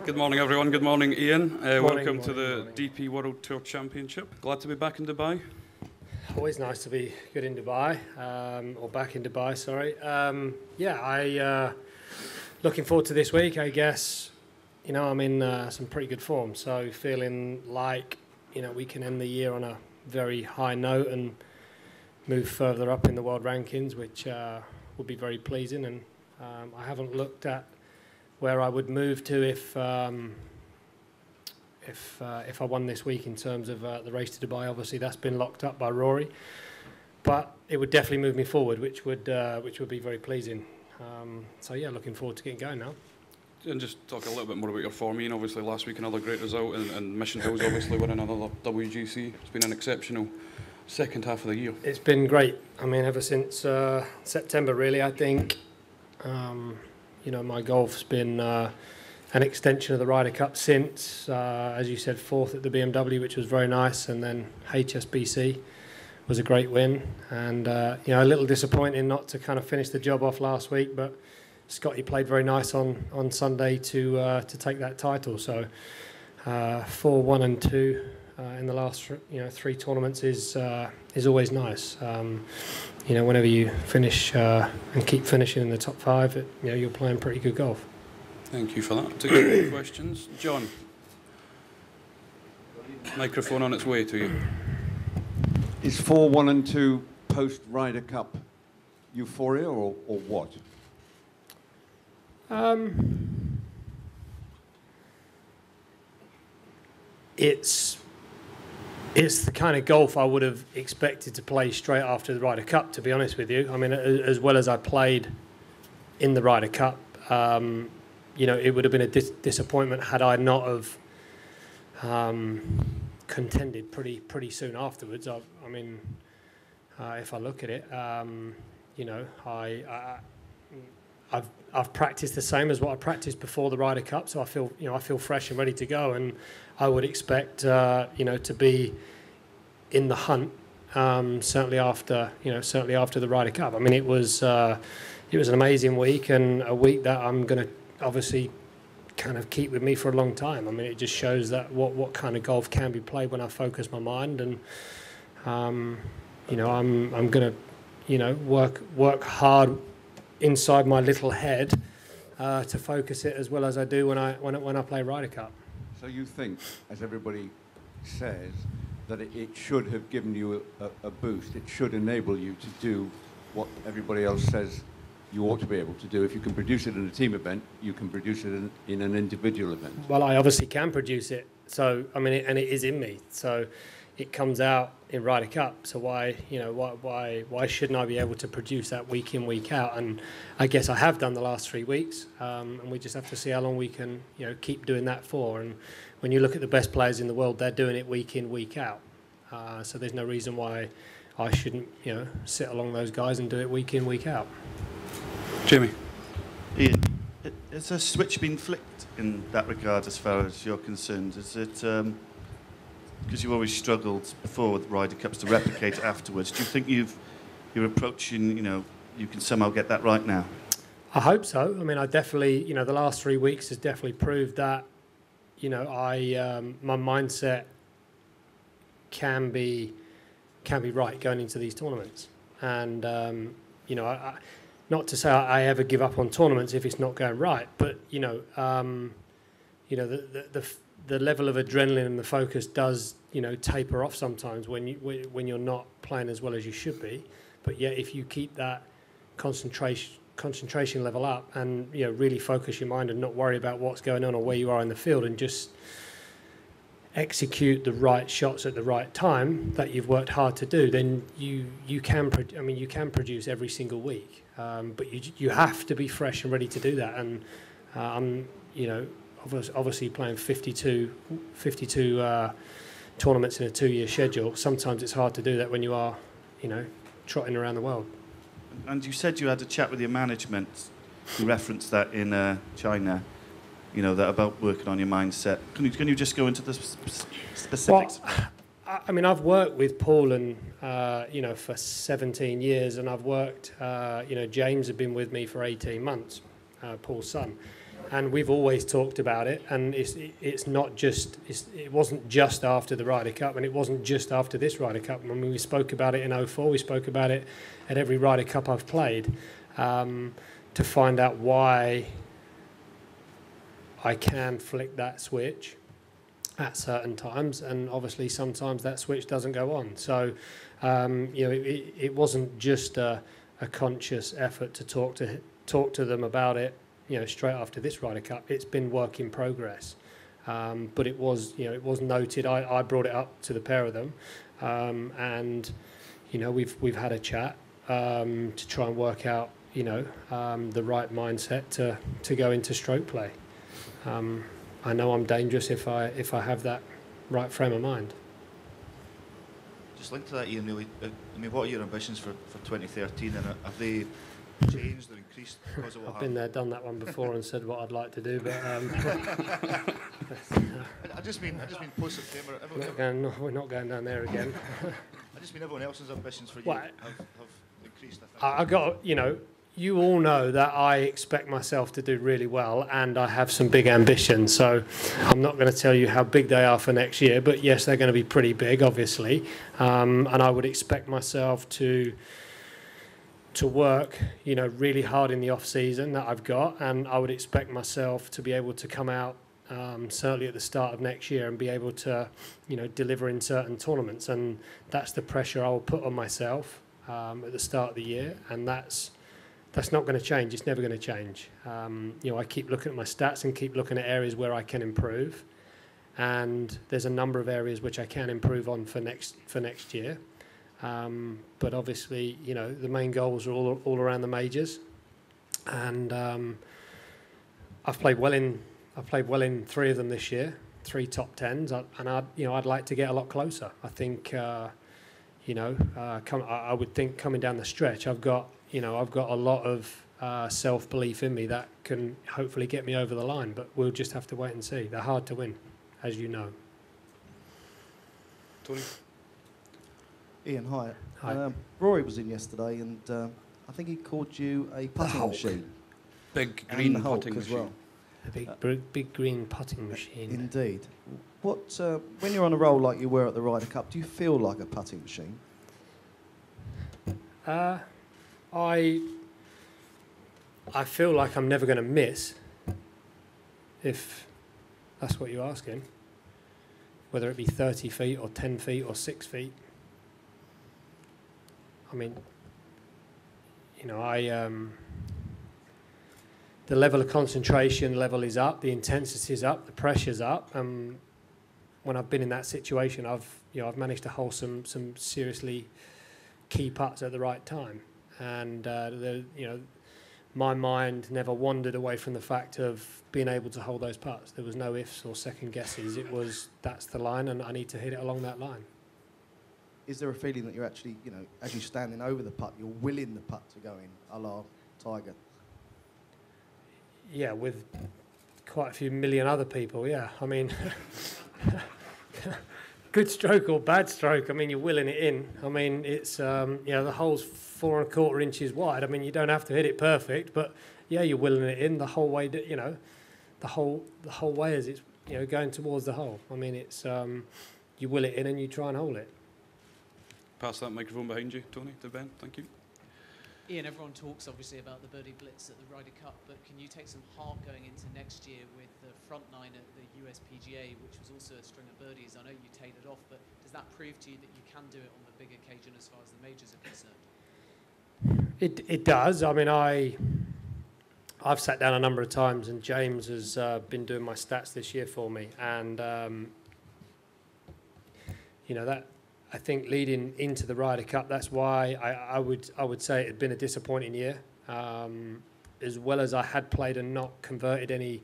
Good morning, everyone. Good morning, Ian. Welcome to the morning. DP World Tour Championship. Glad to be back in Dubai. Always nice to be good in Dubai, or back in Dubai, sorry. Looking forward to this week, I guess. You know, I'm in some pretty good form, so feeling like, you know, we can end the year on a very high note and move further up in the world rankings, which would be very pleasing. And I haven't looked at where I would move to if I won this week in terms of the race to Dubai. Obviously, that's been locked up by Rory, but it would definitely move me forward, which would be very pleasing. So yeah, looking forward to getting going now. And just talk a little bit more about your form, Ian. Obviously, last week another great result, and Mission Hills obviously winning another WGC. It's been an exceptional second half of the year. It's been great. I mean, ever since September, really. I think you know, my golf's been an extension of the Ryder Cup since, as you said, fourth at the BMW, which was very nice, and then HSBC was a great win. And you know, a little disappointing not to kind of finish the job off last week, but Scotty played very nice on Sunday to take that title. So 4, 1 and 2 in the last three tournaments is always nice. You know, whenever you finish and keep finishing in the top 5, you know, you're playing pretty good golf. Thank you for that. To get any questions, John. Microphone on its way to you. Is 4, 1 and 2 post Ryder Cup euphoria or what? It's the kind of golf I would have expected to play straight after the Ryder Cup, to be honest with you. I mean, as well as I played in the Ryder Cup, you know, it would have been a disappointment had I not have contended pretty soon afterwards. I mean, if I look at it, you know, I've practiced the same as what I practiced before the Ryder Cup, so I feel fresh and ready to go, and I would expect you know, to be in the hunt certainly after the Ryder Cup. I mean, it was an amazing week, and a week that I'm going to obviously kind of keep with me for a long time. I mean, it just shows that what kind of golf can be played when I focus my mind, and you know, I'm going to, you know, work hard inside my little head to focus it as well as I do when I play Ryder Cup. So you think, as everybody says, that it should have given you a boost. It should enable you to do what everybody else says you ought to be able to do. If you can produce it in a team event, you can produce it in an individual event. Well, I obviously can produce it. So I mean, and it is in me. So it comes out in Ryder Cup. So why shouldn't I be able to produce that week in, week out? And I guess I have done the last 3 weeks, and we just have to see how long we can, you know, keep doing that for. And when you look at the best players in the world, they're doing it week in, week out. So there's no reason why I shouldn't, you know, sit along those guys and do it week in, week out. Jimmy. Ian, has a switch been flicked in that regard as far as you're concerned? Is it, because you've always struggled before with Ryder Cups to replicate it afterwards, do you think you're approaching, you know, you can somehow get that right now? I hope so. I mean, I definitely, you know, the last 3 weeks has definitely proved that, you know, my mindset can be right going into these tournaments. And, you know, not to say I ever give up on tournaments if it's not going right, but, you know, the level of adrenaline and the focus does, you know, taper off sometimes when you're not playing as well as you should be. But yet, if you keep that concentration level up and, you know, really focus your mind and not worry about what's going on or where you are in the field, and just execute the right shots at the right time that you've worked hard to do, then you can produce every single week. But you have to be fresh and ready to do that. And I'm, you know, obviously playing 52 tournaments in a 2-year schedule. Sometimes it's hard to do that when you are, you know, trotting around the world. And you said you had a chat with your management. You referenced that in China, you know, that about working on your mindset. Can you just go into the specifics? Well, I mean, I've worked with Paul and you know, for 17 years, and I've worked. You know, James had been with me for 18 months, Paul's son. and we've always talked about it, and it's not just, it wasn't just after the Ryder Cup, and it wasn't just after this Ryder Cup. I mean, we spoke about it in '04, we spoke about it at every Ryder Cup I've played, to find out why I can flick that switch at certain times, and obviously sometimes that switch doesn't go on. So, you know, it wasn't just a conscious effort to talk to them about it, you know, straight after this Ryder Cup. It's been work in progress, but it was, you know, it was noted. I brought it up to the pair of them, and you know, we've had a chat to try and work out, you know, the right mindset to go into stroke play. I know I'm dangerous if I have that right frame of mind. Just linked to that, Ian, really, I mean, what are your ambitions for 2013, and have they changed or increased because of what I've been there, done that one before, and said what I'd like to do, but I just mean post-September. we're not going down there again. I just mean everyone else's ambitions for you Well, have increased, I think. I got, you know, you all know that I expect myself to do really well, and I have some big ambitions. So I'm not going to tell you how big they are for next year, but yes, they're going to be pretty big, obviously. And I would expect myself to work, you know, really hard in the off season that I've got, and I would expect myself to be able to come out certainly at the start of next year and be able to, you know, deliver in certain tournaments. And that's the pressure I will put on myself at the start of the year, and that's not going to change. It's never going to change. You know, I keep looking at my stats and keep looking at areas where I can improve, and there's a number of areas which I can improve on for next year. But obviously, you know, the main goals are all around the majors, and I've played well in 3 of them this year, 3 top 10s, and I'd like to get a lot closer. I think, you know, I would think coming down the stretch, I've got a lot of self-belief in me that can hopefully get me over the line, but we'll just have to wait and see. They're hard to win, as you know. Tony? Ian, hi. Hi. Rory was in yesterday, and I think he called you a putting machine. Big And green the Hulk putting as machine. well. A big green putting machine. Indeed. What, when you're on a roll like you were at the Ryder Cup, do you feel like a putting machine? I feel like I'm never going to miss, if that's what you're asking, whether it be 30 feet or 10 feet or 6 feet. I mean, you know, the level of concentration level is up, the intensity is up, the pressure's up. When I've been in that situation, I've managed to hold some seriously key putts at the right time, and you know, my mind never wandered away from the fact of being able to hold those putts. There was no ifs or second guesses. It was, that's the line, and I need to hit it along that line. Is there a feeling that you're actually, you know, as you're standing over the putt, you're willing the putt to go in, a la Tiger? Yeah, with quite a few million other people, yeah. I mean, good stroke or bad stroke, I mean, you're willing it in. I mean, it's, you know, the hole's 4 1/4 inches wide. I mean, you don't have to hit it perfect, but yeah, you're willing it in the whole way, you know, the whole way as it's, you know, going towards the hole. I mean, it's, you will it in and you try and hold it. Pass that microphone behind you, Tony, to Ben. Thank you. Ian, everyone talks obviously about the birdie blitz at the Ryder Cup, but can you take some heart going into next year with the front 9 at the USPGA, which was also a string of birdies? I know you tailored off, but does that prove to you that you can do it on the big occasion as far as the majors are concerned? It does. I mean, I've sat down a number of times, and James has been doing my stats this year for me, and you know, that I think leading into the Ryder Cup, that's why I would say it had been a disappointing year. As well as I had played and not converted any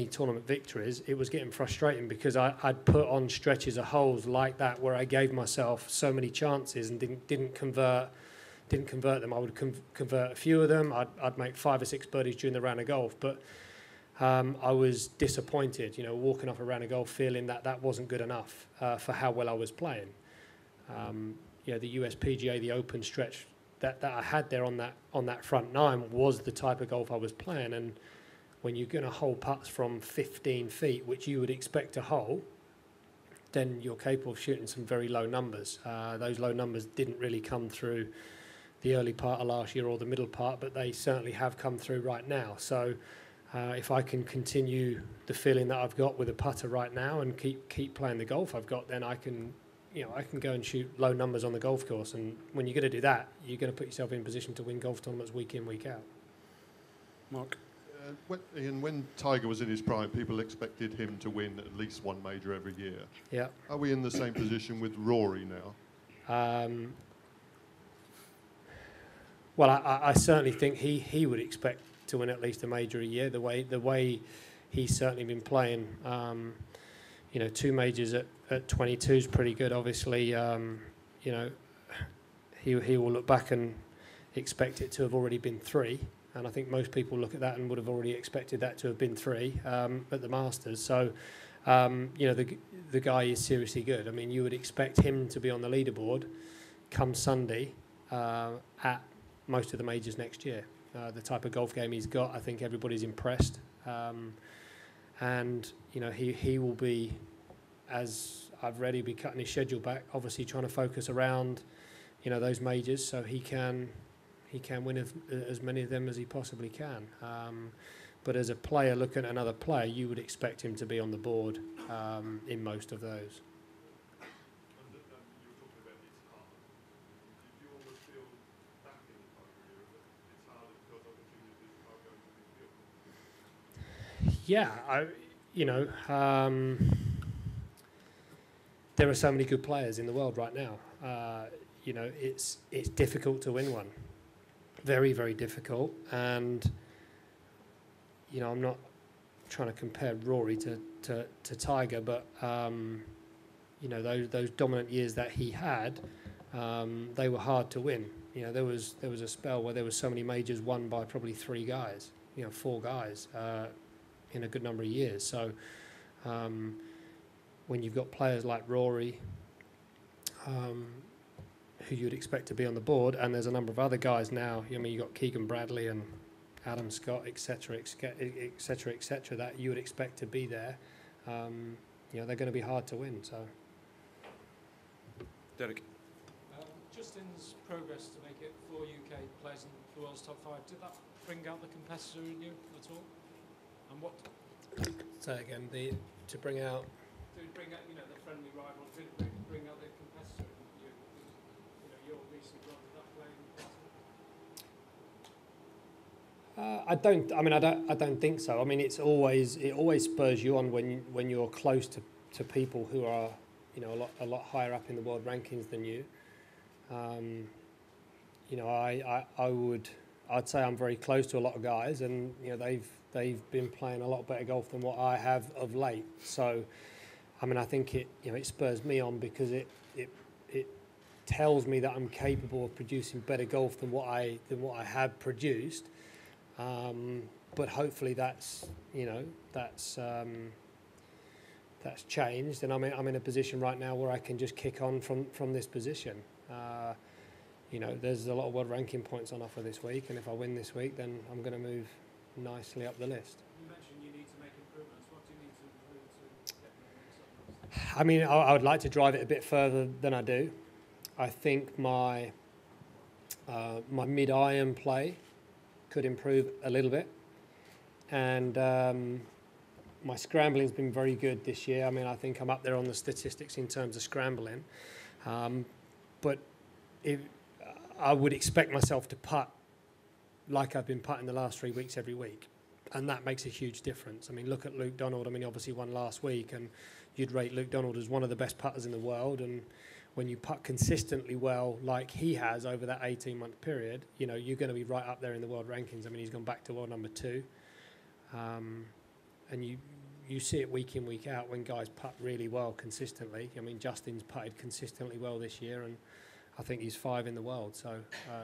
tournament victories, it was getting frustrating because I'd put on stretches of holes like that where I gave myself so many chances and didn't convert them. I would convert a few of them. I'd make 5 or 6 birdies during the round of golf, but I was disappointed, you know, walking off a round of golf feeling that wasn't good enough for how well I was playing. You know, the USPGA, the open stretch that I had there on that front 9 was the type of golf I was playing, and when you're going to hole putts from 15 feet, which you would expect to hole, then you're capable of shooting some very low numbers. Those low numbers didn't really come through the early part of last year or the middle part, but they certainly have come through right now. So if I can continue the feeling that I've got with a putter right now and keep playing the golf I've got, then I can go and shoot low numbers on the golf course. And when you're going to do that, you're going to put yourself in position to win golf tournaments week in, week out. Mark? When Tiger was in his prime, people expected him to win at least one major every year. Yeah. Are we in the same position with Rory now? Well, I certainly think he would expect to win at least a major a year. The way he's certainly been playing, 2 majors at 22 is pretty good. Obviously, he will look back and expect it to have already been 3. And I think most people look at that and would have already expected that to have been 3 at the Masters. So, the guy is seriously good. I mean, you would expect him to be on the leaderboard come Sunday at most of the majors next year. The type of golf game he's got, I think everybody's impressed. And, he will be, as I've read, he'll be cutting his schedule back, obviously trying to focus around, those majors so he can win as many of them as he possibly can. But as a player, looking at another player, you would expect him to be on the board in most of those. Yeah, there are so many good players in the world right now. It's difficult to win one. Very, very difficult. And, I'm not trying to compare Rory to Tiger, but, those dominant years that he had, they were hard to win. There was a spell where there were so many majors won by probably 3 guys, 4 guys in a good number of years. So when you've got players like Rory, who you'd expect to be on the board, and there's a number of other guys now. You've got Keegan Bradley and Adam Scott, etc., that you would expect to be there. They're going to be hard to win. So, Derek? Justin's progress to make it 4 UK players in the world's top 5, did that bring out the competitor in you at all? And what? Say again, to bring out. Did it bring out, the friendly rival? Did it bring out the competitor in you? Your recent run, did that play? I don't think so. I mean, it always spurs you on when you're close to people who are, a lot higher up in the world rankings than you. I'd say I'm very close to a lot of guys, and they've been playing a lot better golf than what I have of late. So, I think it spurs me on because it tells me that I'm capable of producing better golf than what I have produced. But hopefully that's changed, and I'm in a position right now where I can just kick on from this position. There's a lot of world ranking points on offer this week, and if I win this week, then I'm going to move nicely up the list. You mentioned you need to make improvements. What do you need to improve to get the next up? I would like to drive it a bit further than I do. I think my mid-iron play could improve a little bit, and my scrambling's been very good this year. I think I'm up there on the statistics in terms of scrambling, but I would expect myself to putt like I've been putting the last 3 weeks every week, and that makes a huge difference. Look at Luke Donald. Obviously won last week, and you'd rate Luke Donald as one of the best putters in the world, and when you putt consistently well like he has over that 18-month period, you're going to be right up there in the world rankings. He's gone back to world number 2, and you see it week in, week out when guys putt really well consistently. Justin's putted consistently well this year, and I think he's 5 in the world. So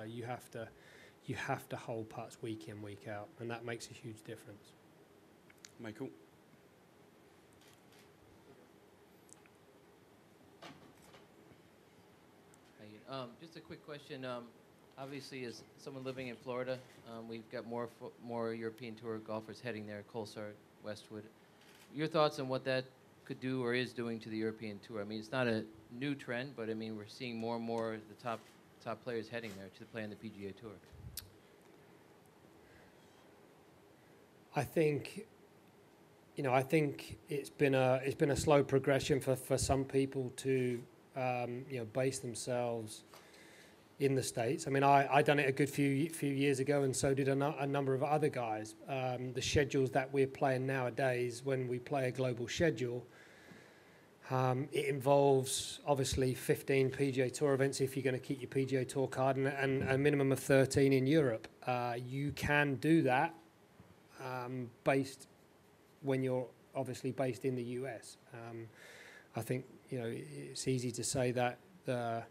you have to hold putts week in, week out, and that makes a huge difference. Michael? Just a quick question. Obviously, as someone living in Florida, we've got more European Tour golfers heading there, Colsart, Westwood. Your thoughts on what that could do or is doing to the European Tour? I mean, it's not a new trend, but I mean, we're seeing more and more of the top players heading there to play on the PGA Tour. I think, I think it's been a slow progression for some people to, base themselves in the States. I mean, I done it a good few years ago, and so did a number of other guys. The schedules that we're playing nowadays, when we play a global schedule, it involves obviously 15 PGA Tour events if you're going to keep your PGA Tour card, and a minimum of 13 in Europe. You can do that based when you're obviously based in the US. I think it's easy to say that the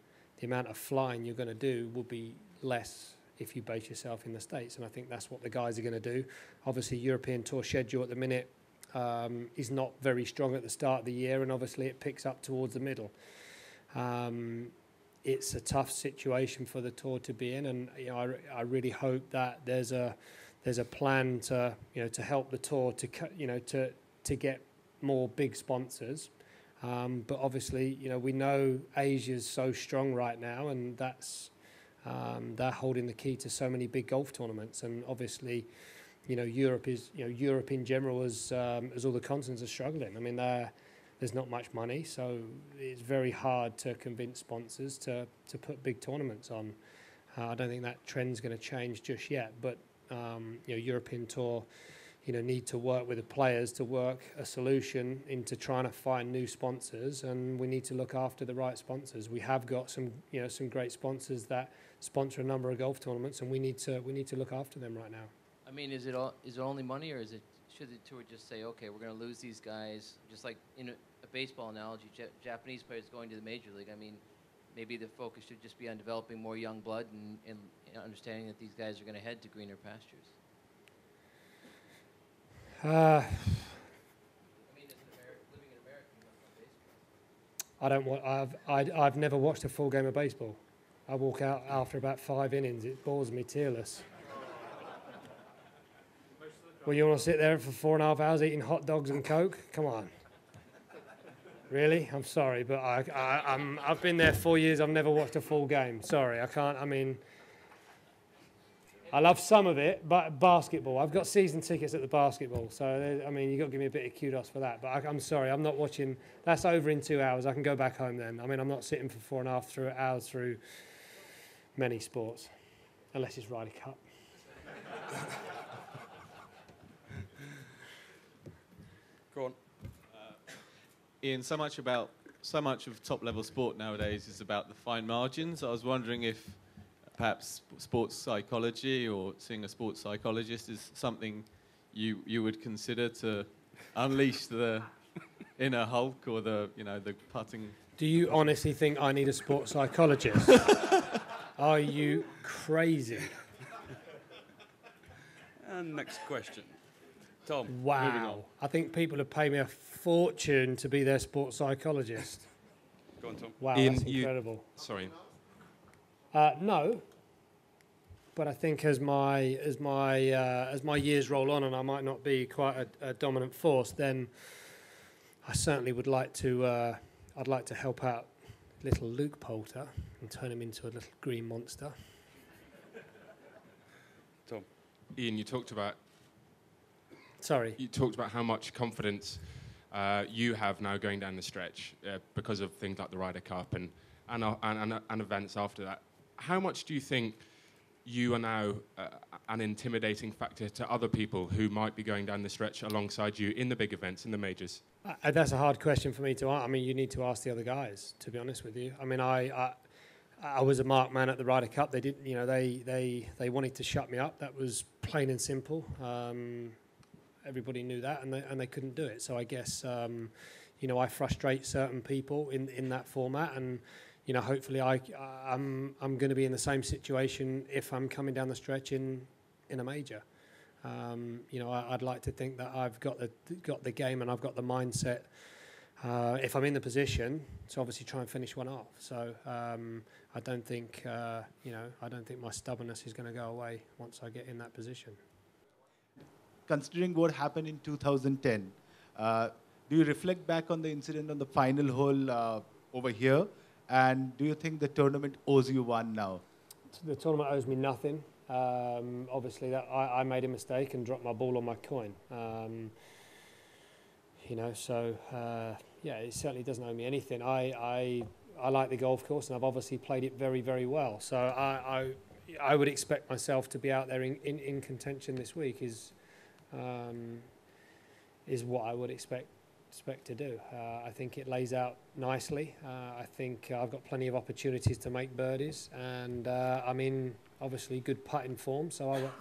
amount of flying you're going to do will be less if you base yourself in the States, and I think that's what the guys are going to do. Obviously, European Tour schedule at the minute is not very strong at the start of the year, and obviously it picks up towards the middle. It's a tough situation for the Tour to be in, and I really hope that there's a plan to help the Tour to get more big sponsors. But obviously, we know Asia's so strong right now, and that's they're holding the key to so many big golf tournaments. And obviously, Europe in general, as all the continents are struggling. I mean, there's not much money, so it's very hard to convince sponsors to put big tournaments on. I don't think that trend's going to change just yet, but European Tour, need to work with the players to work a solution into trying to find new sponsors, and we need to look after the right sponsors. We have got some great sponsors that sponsor a number of golf tournaments, and we need to look after them right now. I mean, is it only money, or should the Tour just say, okay, we're going to lose these guys, just like in a baseball analogy, Japanese players going to the major league? I mean, maybe the focus should just be on developing more young blood and understanding that these guys are going to head to greener pastures. I mean, living in America, you don't play baseball. I've never watched a full game of baseball. I walk out after about 5 innings. It bores me tearless. Well, you want to sit there for 4.5 hours eating hot dogs and Coke? Come on. Really? I'm sorry, but I've been there 4 years. I've never watched a full game. Sorry, I can't. I mean, I love some of it, but basketball. I've got season tickets at the basketball, so I mean, you've got to give me a bit of kudos for that. But I'm sorry, I'm not watching. That's over in 2 hours. I can go back home then. I mean, I'm not sitting for 4.5 hours through many sports, unless it's Ryder Cup. Go on. Ian, so much of top-level sport nowadays is about the fine margins. I was wondering if perhaps sports psychology or seeing a sports psychologist is something you would consider to unleash the inner Hulk or the putting. Do you honestly think I need a sports psychologist? Are you crazy? And next question. Tom. Wow. I think people have paid me a fortune to be their sports psychologist. Go on, Tom. Wow, Ian, that's incredible. Sorry. No, but I think as my years roll on, and I might not be quite a dominant force, then I certainly would like to. I'd like to help out little Luke Poulter and turn him into a little green monster. Tom. Ian, you talked about how much confidence you have now going down the stretch because of things like the Ryder Cup and events after that. How much do you think you are now an intimidating factor to other people who might be going down the stretch alongside you in the big events, in the majors? That's a hard question for me to answer. I mean, you need to ask the other guys, to be honest with you. I mean, I was a marked man at the Ryder Cup. They didn't, they wanted to shut me up. That was plain and simple. Everybody knew that, and they couldn't do it. So I guess, I frustrate certain people in that format, and hopefully I'm going to be in the same situation if I'm coming down the stretch in a major. I'd like to think that I've got the game and I've got the mindset if I'm in the position to obviously try and finish one off. So I don't think, I don't think my stubbornness is going to go away once I get in that position. Considering what happened in 2010, do you reflect back on the incident on the final hole over here? And do you think the tournament owes you one now? The tournament owes me nothing. Obviously, that I made a mistake and dropped my ball on my coin. Yeah, it certainly doesn't owe me anything. I like the golf course, and I've obviously played it very, very well. So I would expect myself to be out there in contention this week. Is what I would expect to do. I think it lays out nicely. I think I've got plenty of opportunities to make birdies, and I'm in obviously good putting form. So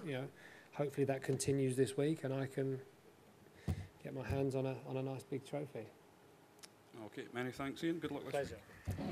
hopefully that continues this week, and I can get my hands on a nice big trophy. Okay, many thanks, Ian. Good luck this Pleasure. week.